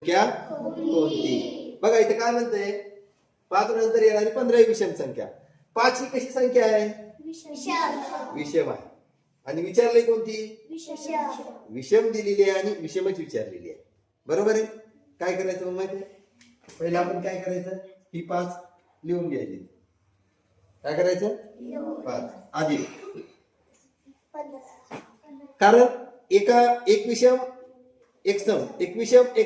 संख्या कोणती? बघा इथे काय म्हणते, 5 नंतर येणारी 15 विषम संख्या. 5 ही कशी संख्या आहे? विषम आहे. आणि विचारली कोणती? विषम दिलेली आहे आणि विषमच विचारलेली आहे. बरोबर आहे. काय करायचं मग माहिती आहे? पहिला आपण काय करायचं, ही 5 लिहून घ्यायची. काय करायचं? 5 आधी, कारण एक विषम एक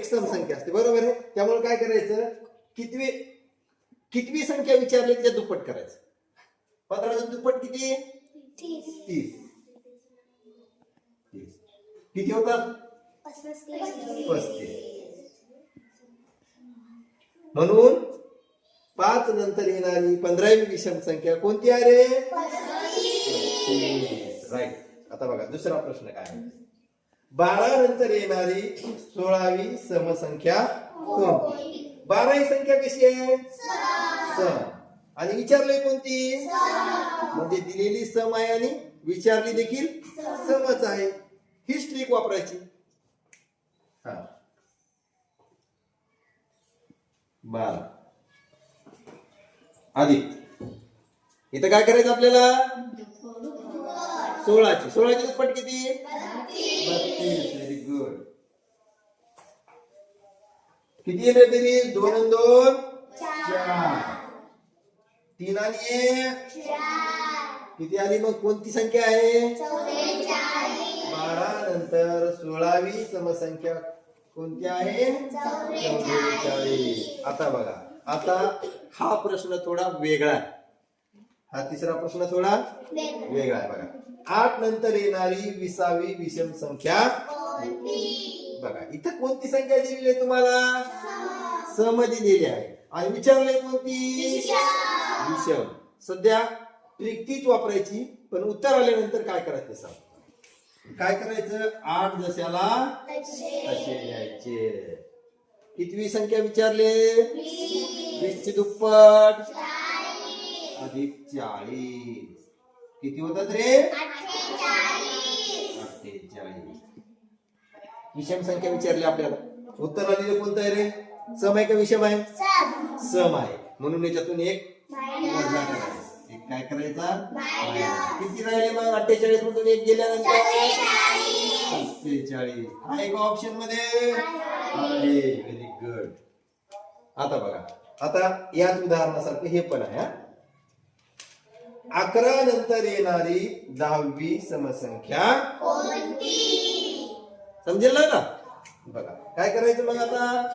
सम संख्या असते. बरोबर आहे. त्यामुळे काय करायचं, कितवी संख्या विचारली त्याच्या दुप्पट करायचं. 15 दुप्पट किती? 30. किती होतात? 35. म्हणून 5 नंतर येणारी 15वी विषम संख्या कोणती आहे रे? 35. राईट. आता बघा दुसरा प्रश्न काय आहे. 12 नंतर येणारी 16वी समसंख्या कोणती? 12 ही संख्या कशी आहे? सम. आणि विचारले कोणती? म्हणजे दिलेली सम आहे आणि विचारली देखील समच आहे. ही ट्रिक वापरायची. हा 12 अधिक, इथं काय करायचं आपल्याला? 16ची दुप्पट किती? 32. Very good. किती येते तरी? 2 आणि 2 4. 3 आणि 1 किती आली? मग कोणती संख्या आहे? 12 नंतर 16वी समसंख्या कोणती आहे? 44. आता बघा, आता हा प्रश्न थोडा वेगळा आहे. हा तिसरा प्रश्न थोडा वेगळा आहे. बघा 8 नंतर येणारी 20वी विषम संख्या बघा, इथं कोणती संख्या दिलेली आहे तुम्हाला? सम दिलेली आहे आणि विचारले कोणती? विषम. सध्या ट्रिक तीच वापरायची, पण उत्तर आल्यानंतर काय करायचं सांग. काय करायचं? 8 जशाला तसे लिहायचे. कितवी संख्या विचारले? 20 ची दुप्पट अधिक 40 किती होतात रे? 48. विषम संख्या विचारली आपल्याला, उत्तर आलेलं कोणतं आहे रे? सम आहे का विषम आहे? सम आहे. म्हणून याच्यातून एक वजा करायचा. एक काय करायचा? किती राहिले मग? 48 मधून एक गेल्यानंतर 47. आहे का ऑप्शन मध्ये? आहे. Very good. आता बघा, आता याच उदाहरणासारखं हे पण आहे. 11 नंतर येणारी 10वी समसंख्या कोणती? समजेल ना? बघा काय करायचं मग आता.